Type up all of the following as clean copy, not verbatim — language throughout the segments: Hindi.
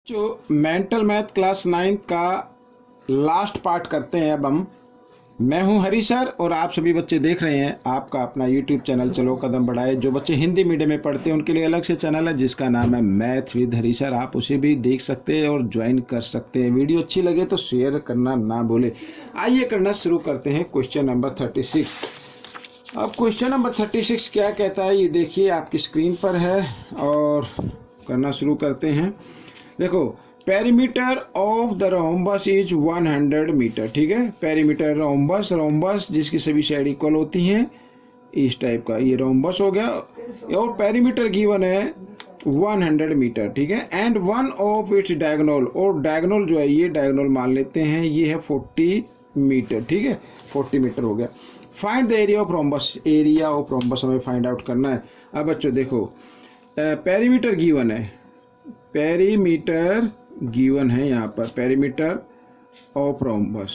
जो मेंटल मैथ क्लास 9 का लास्ट पार्ट करते हैं अब हम। मैं हूं हरी सर और आप सभी बच्चे देख रहे हैं आपका अपना यूट्यूब चैनल चलो कदम बढ़ाए। जो बच्चे हिंदी मीडियम में पढ़ते हैं उनके लिए अलग से चैनल है जिसका नाम है मैथ विद हरी सर। आप उसे भी देख सकते हैं और ज्वाइन कर सकते हैं। वीडियो अच्छी लगे तो शेयर करना ना भूले। आइए करना शुरू करते हैं क्वेश्चन नंबर 36। अब क्वेश्चन नंबर 36 क्या कहता है ये देखिए आपकी स्क्रीन पर है और करना शुरू करते हैं। देखो perimeter of the rhombus is 100 metre. ठीक है, पेरीमीटर रोम्बस जिसकी सभी साइड इक्वल होती हैं, इस टाइप का ये रोम्बस हो गया और पेरीमीटर गिवन है 100 मीटर। ठीक है, and one of its diagonal, और डायगोनल जो है ये डायगोनल मान लेते हैं ये है 40 मीटर। ठीक है, 40 मीटर हो गया। Find the area of rhombus, area of rhombus हमें फाइंड आउट करना है। अब बच्चों देखो पेरीमीटर गिवन है, पेरीमीटर गिवन है यहाँ पर, पेरीमीटर ऑफ रोम्बस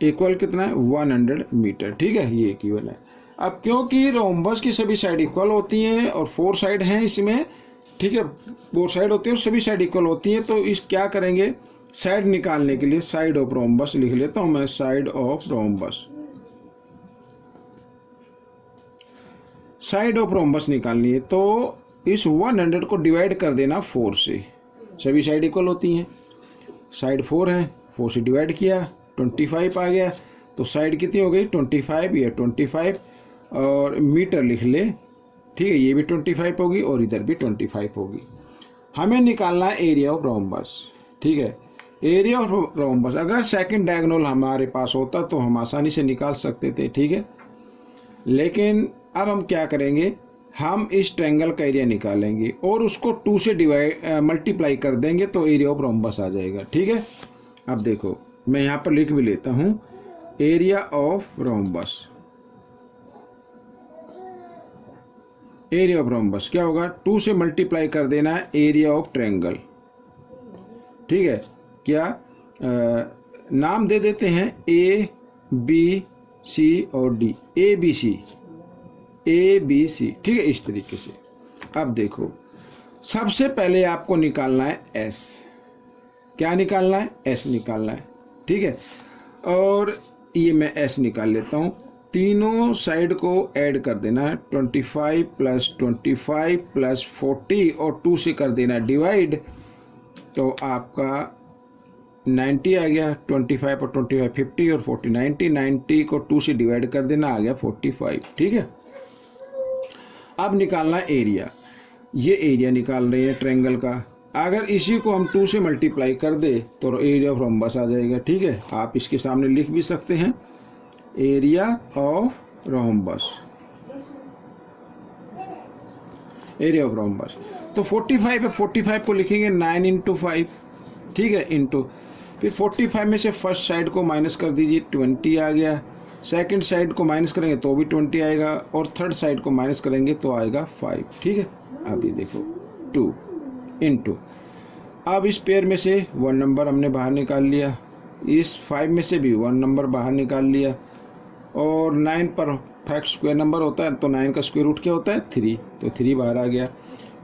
इक्वल कितना है 100 मीटर। ठीक है, ये गिवन है। अब क्योंकि रोम्बस की सभी साइड इक्वल होती हैं और 4 साइड हैं इसमें, ठीक है, 4 साइड होती है और सभी साइड इक्वल होती हैं, तो इस क्या करेंगे साइड निकालने के लिए साइड ऑफ रोम्बस लिख लेता हूं मैं, side of rhombus. Side of rhombus निकालनी है तो इस 100 को डिवाइड कर देना 4 से, सभी साइड इक्वल होती हैं, साइड 4 है, 4 से डिवाइड किया 25 आ गया, तो साइड कितनी हो गई 25, ये 25 और मीटर लिख ले। ठीक है, ये भी 25 होगी और इधर भी 25 होगी। हमें निकालना है एरिया ऑफ रोम्बस। ठीक है, एरिया ऑफ रोम्बस अगर सेकंड डायगोनल हमारे पास होता तो हम आसानी से निकाल सकते थे। ठीक है, लेकिन अब हम क्या करेंगे, हम इस ट्रायंगल का एरिया निकालेंगे और उसको 2 से मल्टीप्लाई कर देंगे तो एरिया ऑफ रोम्बस आ जाएगा। ठीक है, अब देखो मैं यहाँ पर लिख भी लेता हूँ area of rhombus. Area of rhombus क्या होगा, 2 से मल्टीप्लाई कर देना है एरिया ऑफ ट्रायंगल। ठीक है, क्या नाम दे देते हैं ए बी सी और D, A B C, A B C. ठीक है, इस तरीके से। अब देखो सबसे पहले आपको निकालना है एस। क्या निकालना है, एस निकालना है। ठीक है, और ये मैं एस निकाल लेता हूँ। तीनों साइड को ऐड कर देना है, 25 प्लस 25 प्लस 40 और 2 से कर देना डिवाइड, तो आपका 90 आ गया। 25 और 25 50 और 40 90, 90 को 2 से डिवाइड कर देना आ गया 45। ठीक है, अब निकालना एरिया, ये एरिया निकाल रहे हैं ट्रायंगल का। अगर इसी को हम 2 से मल्टीप्लाई कर दे तो एरिया ऑफ रोम्बस आ जाएगा। ठीक है, आप इसके सामने लिख भी सकते हैं area of rhombus, area of rhombus. तो 45 है, 45 को लिखेंगे 9 इंटू 5। ठीक है, इंटू फिर 45 में से फर्स्ट साइड को माइनस कर दीजिए, 20 आ गया। सेकंड साइड को माइनस करेंगे तो भी 20 आएगा और थर्ड साइड को माइनस करेंगे तो आएगा 5। ठीक है, अब ये देखो 2 इंटू, अब इस पेयर में से 1 नंबर हमने बाहर निकाल लिया, इस 5 में से भी 1 नंबर बाहर निकाल लिया, और 9 परफेक्ट स्क्वायर नंबर होता है तो 9 का स्क्वायर रूट क्या होता है 3, तो 3 बाहर आ गया।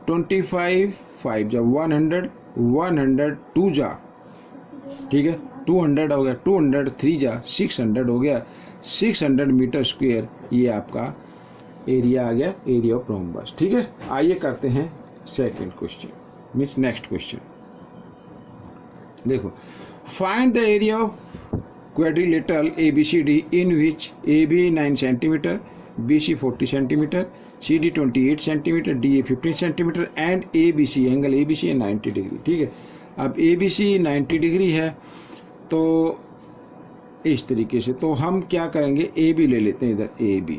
25 5 जब 100, 100 2 जा, ठीक है 200 हो गया, 200 3 जा 600 हो गया, 600 मीटर स्क्वायर ये आपका एरिया आ गया, एरिया ऑफ रोम्बस। ठीक है, आइए करते हैं second question, means next question. देखो find the area of quadrilateral ABCD in which AB 9 centimetre, BC 40 centimetre, CD 28 centimetre, DA 15 centimetre and ABC angle ABC है 90 डिग्री। ठीक है, अब ABC 90 डिग्री है तो इस तरीके से, तो हम क्या करेंगे AB ले लेते हैं इधर, AB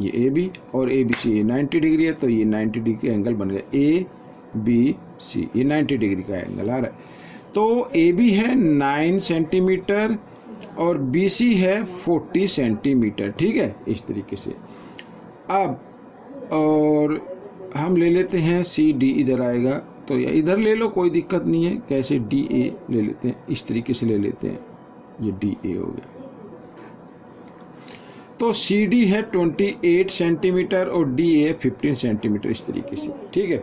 ये AB और ABC ये 90 डिग्री है तो ये 90 डिग्री का एंगल बन गया ABC, ये 90 डिग्री का एंगल आ रहा है। तो AB है 9 सेंटीमीटर और BC है 40 सेंटीमीटर। ठीक है, इस तरीके से। अब और हम ले लेते हैं CD इधर आएगा तो या इधर ले लो कोई दिक्कत नहीं है, कैसे DA ले लेते हैं, इस तरीके से ले लेते हैं, ये DA हो गया। तो सी डी है 28 सेंटीमीटर और डी है 15 सेंटीमीटर, इस तरीके से। ठीक है,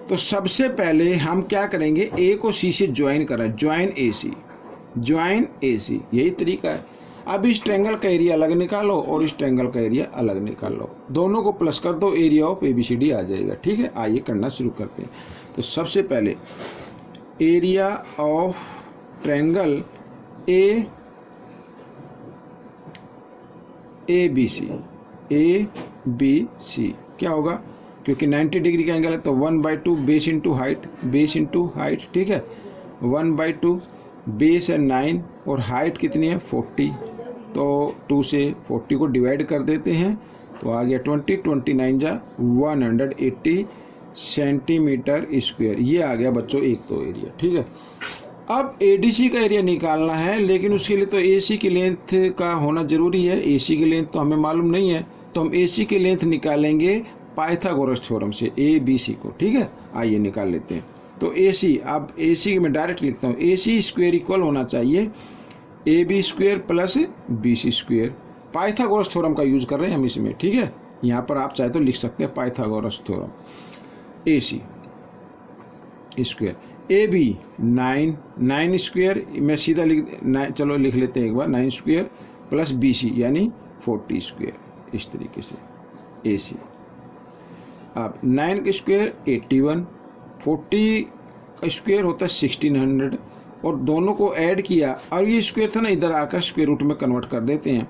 तो सबसे पहले हम क्या करेंगे, ए को सी से ज्वाइन करें, ज्वाइन ए सी, ज्वाइन ए सी, यही तरीका है। अब इस ट्रायंगल का एरिया अलग निकालो और इस ट्रायंगल का एरिया अलग निकाल लो, दोनों को प्लस कर दो, area of A B C D आ जाएगा। ठीक है, आइए करना शुरू करते हैं। तो सबसे पहले area of triangle A B C, A B C क्या होगा, क्योंकि 90 डिग्री का एंगल है तो 1/2 base into height, base into height. ठीक है, 1/2 बेस है 9 और हाइट कितनी है 40, तो 2 से 40 को डिवाइड कर देते हैं तो आ गया 20, 29 जा 180 सेंटीमीटर स्क्वायर। ये आ गया बच्चों एक तो एरिया। ठीक है, अब एडीसी का एरिया निकालना है, लेकिन उसके लिए तो एसी की लेंथ का होना जरूरी है। एसी की लेंथ तो हमें मालूम नहीं है, तो हम एसी की लेंथ निकालेंगे पाइथागोरस थ्योरम से, ए बी सी को। ठीक है, आइए निकाल लेते हैं। तो एसी, अब एसी मैं डायरेक्ट लिखता हूँ, एसी स्क्वायर इक्वल होना चाहिए A B square plus B C square. Pythagoras theorem का यूज कर रहे हैं हम इसमें। ठीक है, यहाँ पर आप चाहे तो लिख सकते हैं Pythagoras theorem, A C square, A B 9 square, मैं सीधा चलो लिख लेते हैं एक बार, 9 स्क्वायर प्लस बी सी यानी 40 स्क्वायर, इस तरीके से ए सी। अब 9 का स्क्वायर 81, 40 का स्क्वायर होता है 1600 और दोनों को ऐड किया, और ये स्क्वायर था ना, इधर आकर स्क्वायर रूट में कन्वर्ट कर देते हैं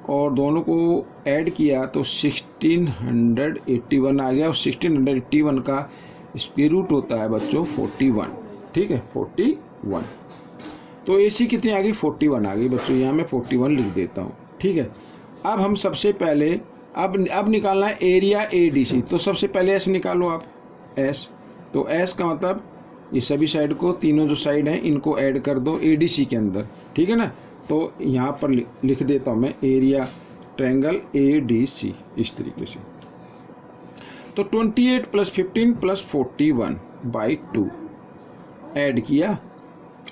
और दोनों को ऐड किया तो 1681 आ गया, और 1681 का स्क्वायर रूट होता है बच्चों 41। ठीक है, 41, तो एसी कितनी आ गई 41 आ गई बच्चों, यहाँ मैं 41 लिख देता हूँ। ठीक है, अब हम सबसे पहले अब निकालना है एरिया एडीसी, तो सबसे पहले एस निकालो आप, एस। तो एस का मतलब ये सभी साइड को, तीनों जो साइड हैं इनको ऐड कर दो एडीसी के अंदर। ठीक है ना, तो यहाँ पर लिख देता हूँ मैं एरिया ट्रायंगल एडीसी, इस तरीके से। तो 28 प्लस 15 प्लस 41/2 ऐड किया,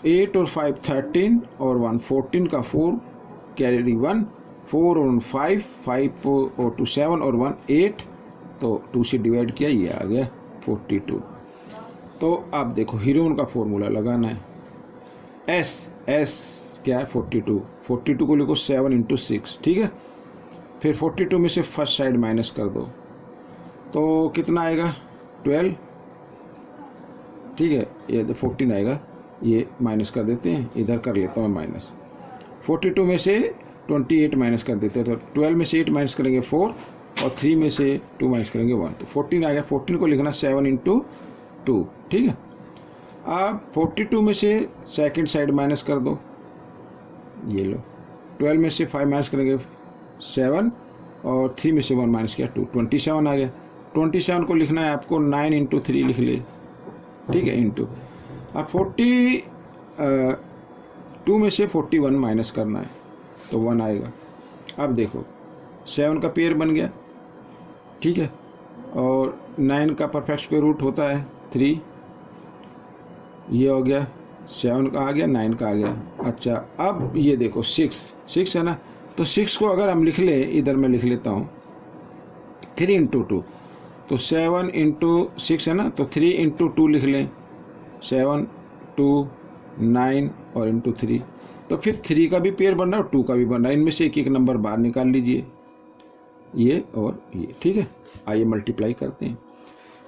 8 और 5 13 और 1 14 का 4 कैरी 1, 4 और 1 5, 5 और 2 7 और 1 8, तो 2 से डिवाइड किया, ये आ गया 42। तो अब देखो हीरोन का फॉर्मूला लगाना है, एस क्या है 42 को लिखो 7 × 6। ठीक है, फिर 42 में से फर्स्ट साइड माइनस कर दो तो कितना आएगा 12। ठीक है, ये 14 आएगा, ये माइनस कर देते हैं, इधर कर लेता हूँ माइनस। 42 में से 28 माइनस कर देते हैं, तो 12 में से 8 माइनस करेंगे 4 और 3 में से 2 माइनस करेंगे 1, तो 14 आ गया। 14 को लिखना 7 × 2। ठीक है, अब 42 में से सेकंड साइड माइनस कर दो, ये लो। 12 में से 5 माइनस करेंगे 7 और 3 में से 1 माइनस किया 2, 27 आ गया। 27 को लिखना है आपको 9 × 3 लिख ले। ठीक है, इंटू, अब 42 में से 41 माइनस करना है तो 1 आएगा। अब देखो 7 का पेयर बन गया। ठीक है, और 9 का परफेक्ट स्क्वायर रूट होता है 3, ये हो गया 7 का आ गया, 9 का आ गया। अच्छा, अब ये देखो 6 है ना, तो 6 को अगर हम लिख लें, इधर मैं लिख लेता हूँ 3 × 2, तो 7 × 6 है ना, तो 3 × 2 लिख लें, 7 2 9 और × 3, तो फिर 3 का भी पेयर बन रहा है और 2 का भी बन रहा है, इनमें से एक एक नंबर बाहर निकाल लीजिए, ये और ये। ठीक है, आइए मल्टीप्लाई करते हैं।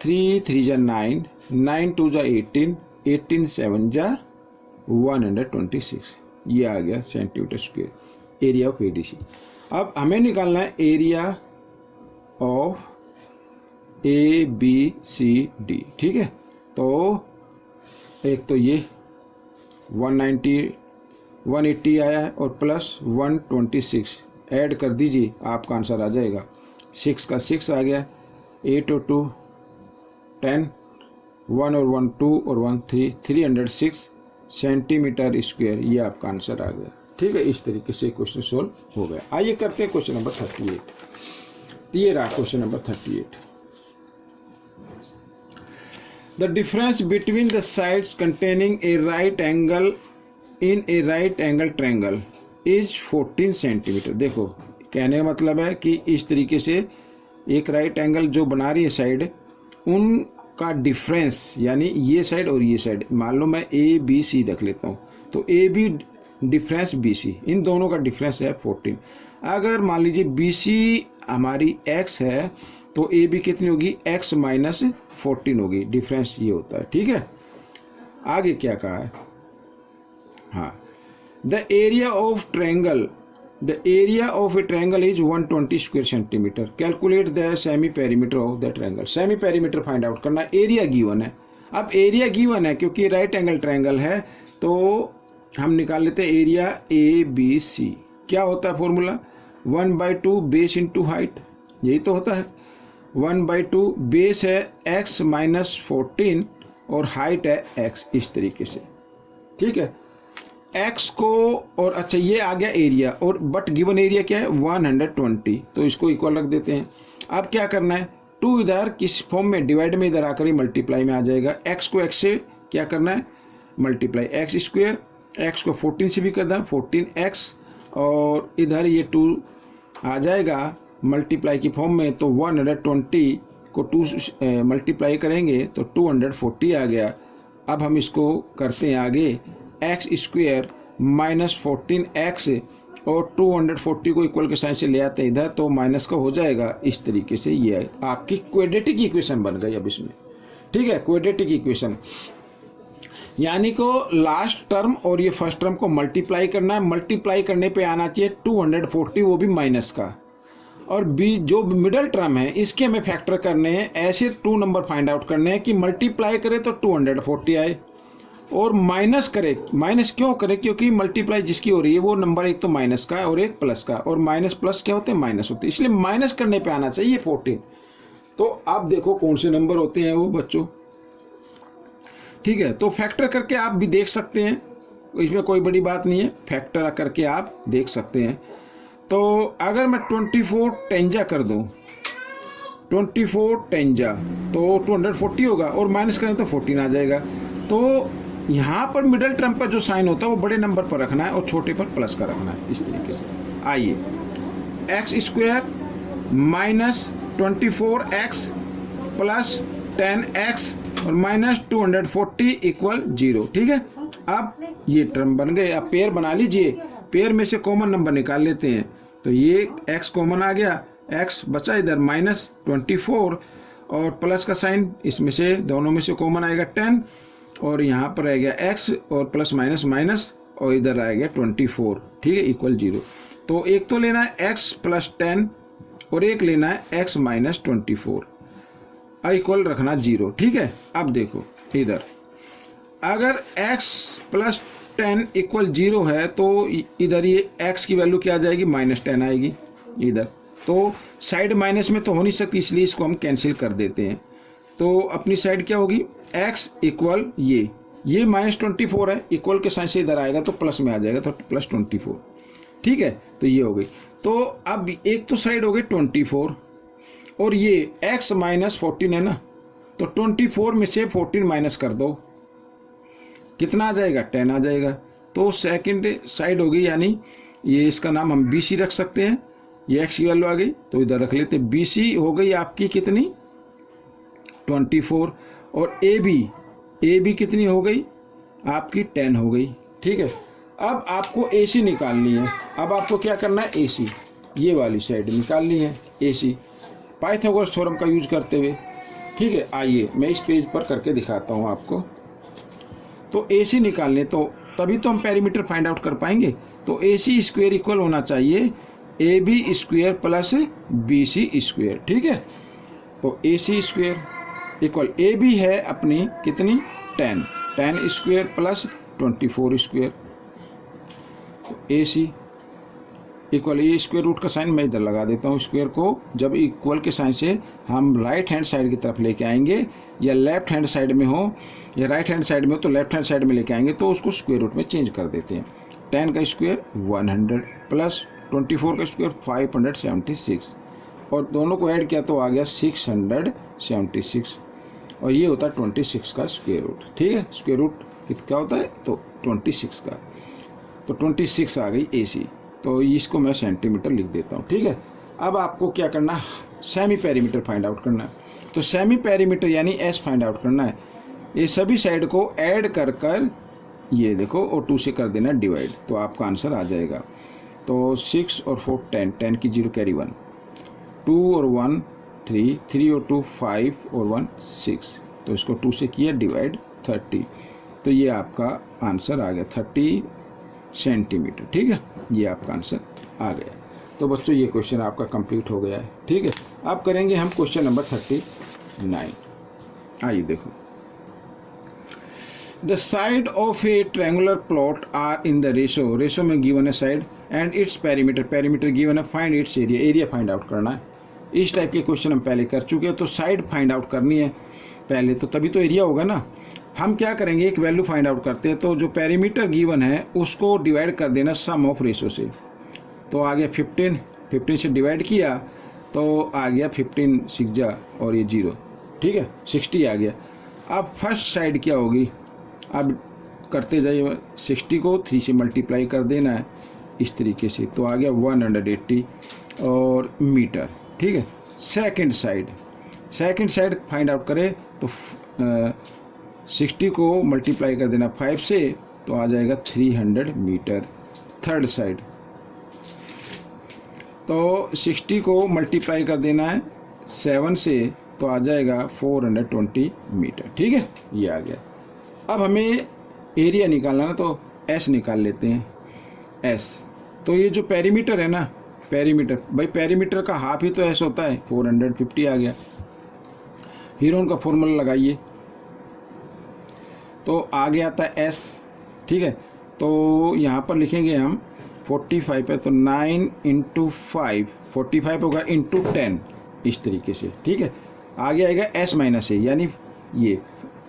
3 3 जा 9, 9 2 जा 18, 18 7 जा 126, ये आ गया centimetre square area of ADC. अब हमें निकालना है area of A B C D. ठीक है, तो एक तो ये 180 आया है और प्लस 126 ऐड कर दीजिए, आपका आंसर आ जाएगा। 6 का 6 आ गया, 8 और 2 10, 1 और 1 2 और 1 3, 306 सेंटीमीटर स्क्वायर, ये आपका आंसर आ गया। ठीक है, इस तरीके से क्वेश्चन सोल्व हो गया। आइए करते हैं क्वेश्चन नंबर 38। ये रहा question number 38। The difference between the sides containing a right angle in a right angle triangle is 14 centimetre. देखो कहने का मतलब है कि इस तरीके से एक राइट एंगल जो बना रही है साइड, उनका डिफरेंस यानी ये साइड और ये साइड, मान लो मैं ए बी सी रख लेता हूँ, तो A B difference B C, इन दोनों का डिफरेंस है 14। अगर मान लीजिए बी सी हमारी x है तो ए बी कितनी होगी, x माइनस 14 होगी, डिफरेंस ये होता है। ठीक है, आगे क्या कहा है, हाँ, the area of triangle, the area of A triangle is 120 square centimetre, calculate the semi perimeter of the triangle. Semi perimeter find out करना, एरिया गिवन है। अब एरिया गिवन है क्योंकि राइट एंगल ट्रायंगल है, तो हम निकाल लेते हैं एरिया ए बी सी। क्या होता है फॉर्मूला, 1/2 बेस इंटू हाइट, यही तो होता है। 1/2 बेस है x माइनस 14 और हाइट है x, इस तरीके से। ठीक है, x को, और अच्छा ये आ गया एरिया, और बट गिवन एरिया क्या है 120, तो इसको इक्वल रख देते हैं। अब क्या करना है, 2 इधर किस फॉर्म में, डिवाइड में इधर आकर ही मल्टीप्लाई में आ जाएगा। x को x से क्या करना है मल्टीप्लाई, x स्क्वायर, x को 14 से भी कर दें 14x, और इधर ये 2 आ जाएगा मल्टीप्लाई की फॉर्म में, तो 120 को 2 मल्टीप्लाई करेंगे तो 240 आ गया। अब हम इसको करते हैं आगे, x स्क्वायर माइनस 14x और 240 को इक्वल के साइन से ले आते हैं इधर, तो माइनस का हो जाएगा। इस तरीके से ये आपकी क्वाड्रेटिक इक्वेशन बन गई अब इसमें। ठीक है, क्वाड्रेटिक इक्वेशन यानी को लास्ट टर्म और ये फर्स्ट टर्म को मल्टीप्लाई करना है, मल्टीप्लाई करने पे आना चाहिए 240, वो भी माइनस का, और बी जो मिडल टर्म है इसके हमें फैक्टर करने हैं। ऐसे 2 नंबर फाइंड आउट करने हैं कि मल्टीप्लाई करे तो 240 आए और माइनस करे। माइनस क्यों करे, क्योंकि मल्टीप्लाई जिसकी हो रही है वो नंबर एक तो माइनस का है और एक प्लस का, और माइनस प्लस क्या होते हैं, माइनस होते हैं, इसलिए माइनस करने पे आना चाहिए 14। तो आप देखो कौन से नंबर होते हैं वो बच्चों। ठीक है, तो फैक्टर करके आप भी देख सकते हैं, इसमें कोई बड़ी बात नहीं है, फैक्टर करके आप देख सकते हैं। तो अगर मैं 24 टेंजा कर दूं, 24 टेंजा तो 240 होगा, और माइनस करें तो 14 आ जाएगा। तो यहाँ पर मिडल टर्म पर जो साइन होता है वो बड़े नंबर पर रखना है और छोटे पर प्लस का रखना है, इस तरीके से। आइए, x square minus 24x plus 10x और माइनस 240 इक्वल 0। ठीक है, अब ये टर्म बन गए। अब पेयर बना लीजिए, पेयर में से कॉमन नंबर निकाल लेते हैं, तो ये x कॉमन आ गया, x बचा इधर माइनस 24 और प्लस का साइन, इसमें से दोनों में से कॉमन आएगा 10, और यहाँ पर रहेगा x और प्लस माइनस माइनस, और इधर आएगा 24। ठीक है, इक्वल 0। तो एक तो लेना है x प्लस 10 और एक लेना है x माइनस 24, इक्वल रखना 0। ठीक है, अब देखो इधर अगर x प्लस 10 इक्वल 0 है तो इधर ये x की वैल्यू क्या आ जाएगी, माइनस 10 आएगी इधर। तो साइड माइनस में तो हो नहीं सकती, इसलिए इसको हम कैंसिल कर देते हैं। तो अपनी साइड क्या होगी, x इक्वल ये माइनस 24 है, इक्वल के साइन से इधर आएगा तो प्लस में आ जाएगा, तो प्लस 24। ठीक है, तो ये हो गई। तो अब एक तो साइड हो गई 24 और ये x माइनस 14 है ना, तो 24 में से 14 माइनस कर दो, कितना आ जाएगा, 10 आ जाएगा। तो सेकंड साइड हो गई, यानी ये इसका नाम हम BC रख सकते हैं। ये x की वैल्यू आ गई तो इधर रख लेते हैं। BC हो गई आपकी कितनी, 24, और AB कितनी हो गई आपकी, 10 हो गई। ठीक है, अब आपको AC निकालनी है। अब आपको क्या करना है, AC ये वाली साइड निकालनी है, AC पाइथागोरस थ्योरम का यूज करते हुए। ठीक है, आइए मैं इस पेज पर करके दिखाता हूँ आपको। तो AC निकालने, तो तभी तो हम पेरीमीटर फाइंड आउट कर पाएंगे। तो AC स्क्वायर इक्वल होना चाहिए AB square plus BC square. ठीक है, तो AC स्क्वायर इक्वल AB है अपनी कितनी, 10 स्क्वायर प्लस 24 स्क्वायर, तो AC इक्वल, ये स्क्वायर रूट का साइन मैं इधर लगा देता हूँ। स्क्वायर को जब इक्वल के साइन से हम राइट हैंड साइड की तरफ लेके आएंगे, या लेफ्ट हैंड साइड में हो या राइट हैंड साइड में हो, तो लेफ्ट हैंड साइड में लेके आएंगे तो उसको स्क्वायर रूट में चेंज कर देते हैं। 10 का स्क्वायर 100 प्लस 24 का स्क्वायर 576, और दोनों को ऐड किया तो आ गया 676, और ये होता है 26 का स्क्वायर रूट। ठीक है, स्क्वायर रूट क्या होता है, तो 26 का, तो 26 आ गई AC। तो इसको मैं सेंटीमीटर लिख देता हूँ। ठीक है, अब आपको क्या करना है, सेमी पेरीमीटर फाइंड आउट करना है। तो सेमी पेरीमीटर यानी एस फाइंड आउट करना है। ये सभी साइड को ऐड कर कर ये देखो और 2 से कर देना डिवाइड, तो आपका आंसर आ जाएगा। तो 6 और 4 10, 10 की 0 कैरी 1, 2 और 1 3, 3 और 2 5 और 1 6, तो इसको 2 से किया डिवाइड 30, तो ये आपका आंसर आ गया 30 सेंटीमीटर। ठीक है, ये आपका आंसर आ गया। तो बच्चों ये क्वेश्चन आपका कंप्लीट हो गया है। ठीक है, अब करेंगे हम क्वेश्चन नंबर 39। आइए देखो, the side of a triangular plot are in the ratio में गिवन है side and its perimeter given है, find its area find out करना है। इस टाइप के क्वेश्चन हम पहले कर चुके हैं, तो साइड फाइंड आउट करनी है पहले, तो तभी तो एरिया होगा ना। हम क्या करेंगे, एक वैल्यू फाइंड आउट करते हैं, तो जो पेरीमीटर गिवन है उसको डिवाइड कर देना सम ऑफ रेशो से। तो आ गया 15 से डिवाइड किया तो आ गया 15 6 जा और ये 0, ठीक है 60 आ गया। अब फर्स्ट साइड क्या होगी, अब करते जाइए, 60 को 3 से मल्टीप्लाई कर देना है इस तरीके से, तो आ गया 180 और मीटर। ठीक है, सेकंड साइड फाइंड आउट करें तो 60 को मल्टीप्लाई कर देना 5 से, तो आ जाएगा 300 मीटर। थर्ड साइड तो 60 को मल्टीप्लाई कर देना है 7 से, तो आ जाएगा 420 मीटर। ठीक है, ये आ गया। अब हमें एरिया निकालना है, तो एस निकाल लेते हैं, एस। तो ये जो पेरीमीटर है ना, पेरीमीटर का हाफ ही तो एस होता है, 450 आ गया। हीरोन का फॉर्मूला लगाइए, तो आगे आता है एस। ठीक है, तो यहाँ पर लिखेंगे हम 45 है, तो 9 × 5, 45 होगा इंटू 10 इस तरीके से। ठीक है, आगे आएगा एस माइनस ए, यानी ये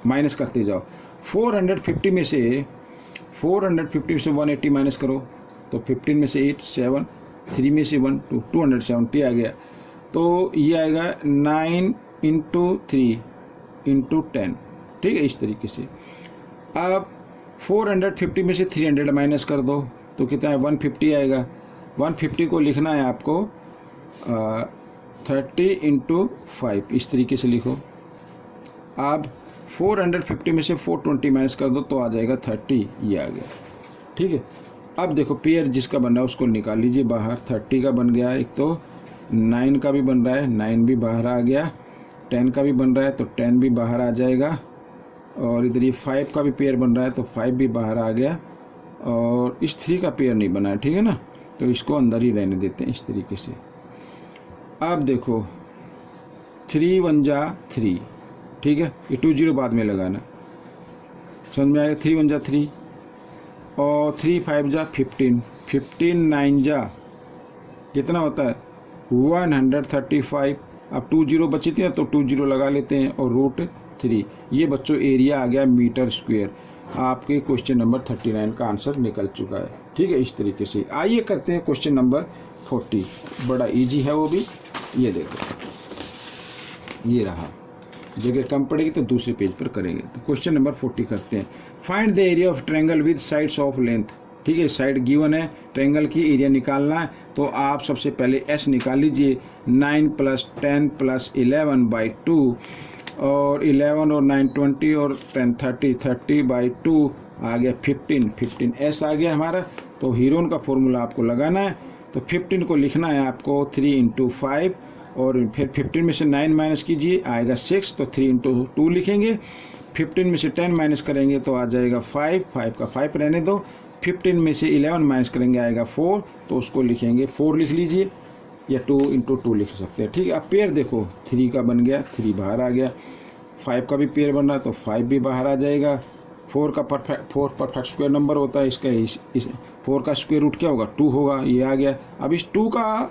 माइनस करते जाओ। 450 में से 180 माइनस करो, तो 15 में से 8 7, 3 में से 1 2, 270 आ गया। तो ये आएगा 9 × 3 × 10। ठीक है, इस तरीके से। अब 450 में से 300 माइनस कर दो, तो कितना है 150 आएगा। 150 को लिखना है आपको 30 × 5 इस तरीके से लिखो। अब 450 में से 420 माइनस कर दो, तो आ जाएगा 30, ये आ गया। ठीक है, अब देखो पेयर जिसका बन रहा है उसको निकाल लीजिए बाहर। 30 का बन गया, एक तो 9 का भी बन रहा है, 9 भी बाहर आ गया। 10 का भी बन रहा है, तो 10 भी बाहर आ जाएगा। और इधर ये 5 का भी पेयर बन रहा है, तो 5 भी बाहर आ गया। और इस 3 का पेयर नहीं बना है, ठीक है ना, तो इसको अंदर ही रहने देते हैं इस तरीके से। अब देखो 3 1 जा 3, ठीक है, ये 20 बाद में लगाना, समझ में आएगा। 3 1 जा 3 और 3 5 जा 15, 15 9 जा कितना होता है 135। अब 20 बची थी ना, तो 20 लगा लेते हैं और √3। ये बच्चों एरिया आ गया मीटर स्क्वायर। आपके क्वेश्चन नंबर 39 का आंसर निकल चुका है। ठीक है, इस तरीके से। आइए करते हैं क्वेश्चन नंबर 40, बड़ा इजी है वो भी। ये देखो, ये रहा, जगह कम पड़ेगी तो दूसरे पेज पर करेंगे। तो क्वेश्चन नंबर 40 करते हैं। Find the area of triangle with sides of length. ठीक है, साइड गिवन है, ट्रायंगल की एरिया निकालना है, तो आप सबसे पहले एस निकाल लीजिए। 9 + 10 + 11/2 और 11 और 9 20 और 10 30/2 आ गया 15 एस आ गया हमारा। तो हीरोन का फॉर्मूला आपको लगाना है, तो 15 को लिखना है आपको 3 × 5 और फिर 15 में से 9 माइनस कीजिए, आएगा 6, तो 3 × 2 लिखेंगे। 15 में से 10 माइनस करेंगे तो आ जाएगा 5, 5 का 5 रहने दो। 15 में से 11 माइनस करेंगे आएगा 4, तो उसको लिखेंगे 4 लिख लीजिए, या 2 × 2 लिख सकते हैं। ठीक है, अब पेयर देखो 3 का बन गया, 3 बाहर आ गया। 5 का भी पेयर बन रहा है, तो 5 भी बाहर आ जाएगा। 4 परफेक्ट स्क्वायर नंबर होता है, इसका इस 4 का स्क्वायर रूट क्या होगा 2 होगा, ये आ गया। अब इस 2 का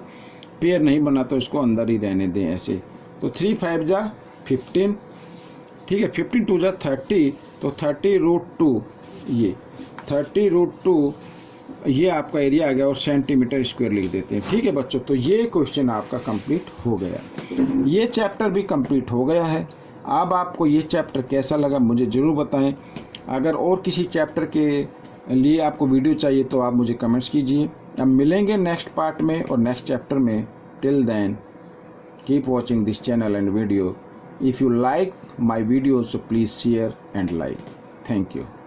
पेयर नहीं बना तो इसको अंदर ही रहने दें ऐसे। तो 3 5 जा 15, ठीक है, 15 2 जा 30, तो 30√2, ये 30√2 ये आपका एरिया आ गया और सेंटीमीटर स्क्वायर लिख देते हैं। ठीक है बच्चों, तो ये क्वेश्चन आपका कंप्लीट हो गया, ये चैप्टर भी कंप्लीट हो गया है। अब आपको ये चैप्टर कैसा लगा मुझे ज़रूर बताएं। अगर और किसी चैप्टर के लिए आपको वीडियो चाहिए तो आप मुझे कमेंट्स कीजिए। अब मिलेंगे नेक्स्ट पार्ट में और नेक्स्ट चैप्टर में। Till then keep watching this channel and video. If you like my videos, so please share and like. Thank you.